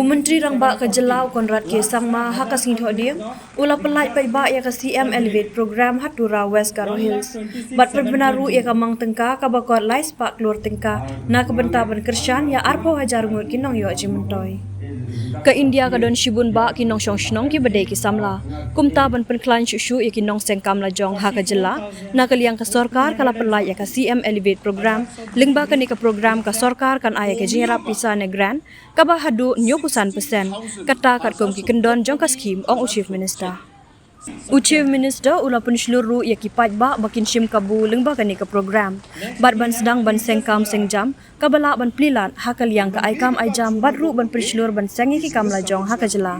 Menteri Rangba ke Jelau Konrad K. Sangma hakas ngitho dia ula pelai pai ba ya ke CM Elevate program Hatura West Garo Hills. Bat perbenaru ya ke mang tengka ka bakot lai spak keluar tengka na ke bentaban Kershan ya arpo hajar ngut kinong yo jimentoy. Ke India ka don shibun ba kinong shong shnong ki bedai ki samla. Kumta ban penklan shushu ya kinong sengkam la jong ha ka jela na ke liang ka sorkar kala pelai ya ke CM Elevate program lingba ka ni ka program ka sorkar kan aya ke jingra pisa ne grand ka ba hadu nyokusan pesen kata kat kom ki kendon jong ka skim ong Chief Minister. Chief Minister ula pun seluruh ya kipat ba bakin shim kabu lengba kani ke program. Bat ban sedang ban sengkam sengjam kabala ban plilat hakal yang ke aikam aijam bat ru ban perselur ban sengi ki kamla jong hakajela.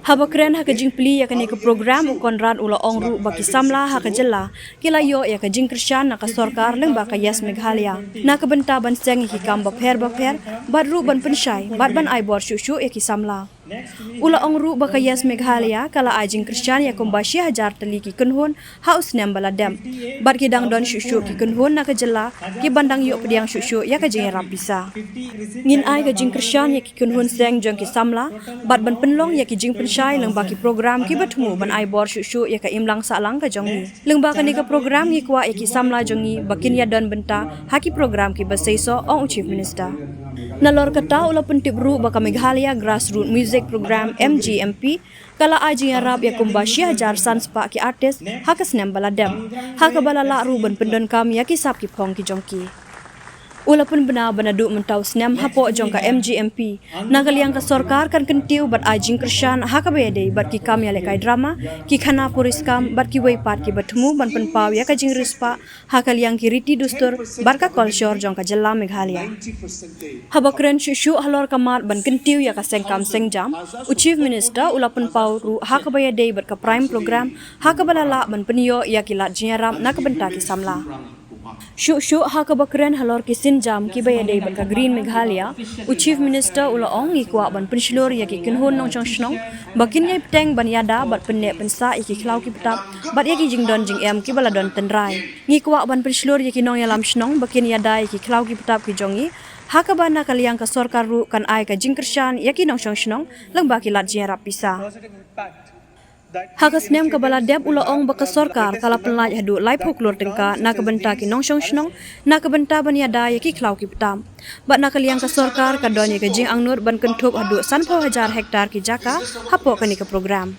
Habakren hakajing pli ya kani ke program Konrad ula ong ru baki samla hakajela kilayo ya kajing Kershan na ka sorkar lengba ka Yes Meghalaya. Na kebenta ban sengi ki kam bapher bat ru ban pensyai bat ban aibor shushu ya ki samla. Ula ong ru baka Yes Meghalaya kala ajing Kershan ya kumbashi hajar tali ki kenhun haus nem baladem. Bat kidang don shushu ki kenhun na kajela ki bandang yuk pediang shushu ya kajing rapisa. Ngin ai kajing Kershan ya ki kenhun seng jong ki samla bat ban penlong ya ki jing pensyai leng baki program ki bertemu ban aibor shushu ya ka imlang salang ka jongi. Leng baka ni ka program ki kwa ya ki samla jongi bakin ya don benta haki program ki basaiso ong Chief Minister. Nalor kata ula pentip ru baka Meghalaya Grassroots Music Program MGMP kala aji Arab ya kumbashi hajar san spa ki artis hakas nem baladem haka balala ru ban pendon kam ya ki sap ki phong ki jongki. Ula pun benar benadu mentau snem hapo jongka MGMP nagaliang ka sorkar kan kentiu bat ajing Kershan haka bayade bat ki kam ya lekai drama ki khana puriskam bat ki weipat ki bertemu ban penpau ya ka jing rispa haka liang ki riti dustur bat ka kolshor jongka jela Meghalaya. Habakren shushu halor kamat ban kentiu ya ka sengkam sengjam Chief Minister ula penpau ru haka bayade bat ka prime program haka balala ban penyo ya ki lat jinyaram na ka benta ki samla. Syuk haka bakren halor kisin jam ki bayade baka Green Meghalaya Chief Minister ula ong ikwa ban penslur ya ki kenhun nong chong snong bakin ngai peteng ban yada bat penne pensa iki klau ki petap bat ya ki jingdon jing em ki baladon tenrai ngikwa ban penslur ya ki nong yalam snong bakin yada iki klau ki petap ki jongi haka bana kaliang ka sorkar ru kan ai ka jing Kershan ya ki nong chong snong lang baki lat jiarap pisa. Hakas nem kabala deb ula ong baka sorkar kala penlaj hadu lai puklur tengka na kebenta ki nong shong shnong na kebenta ban yada ya ki klau ki petam bat na kaliang ka sorkar ka donya ka jing angnur ban kentup hadu sanpo hajar hektar ki jaka hapo kani ka program.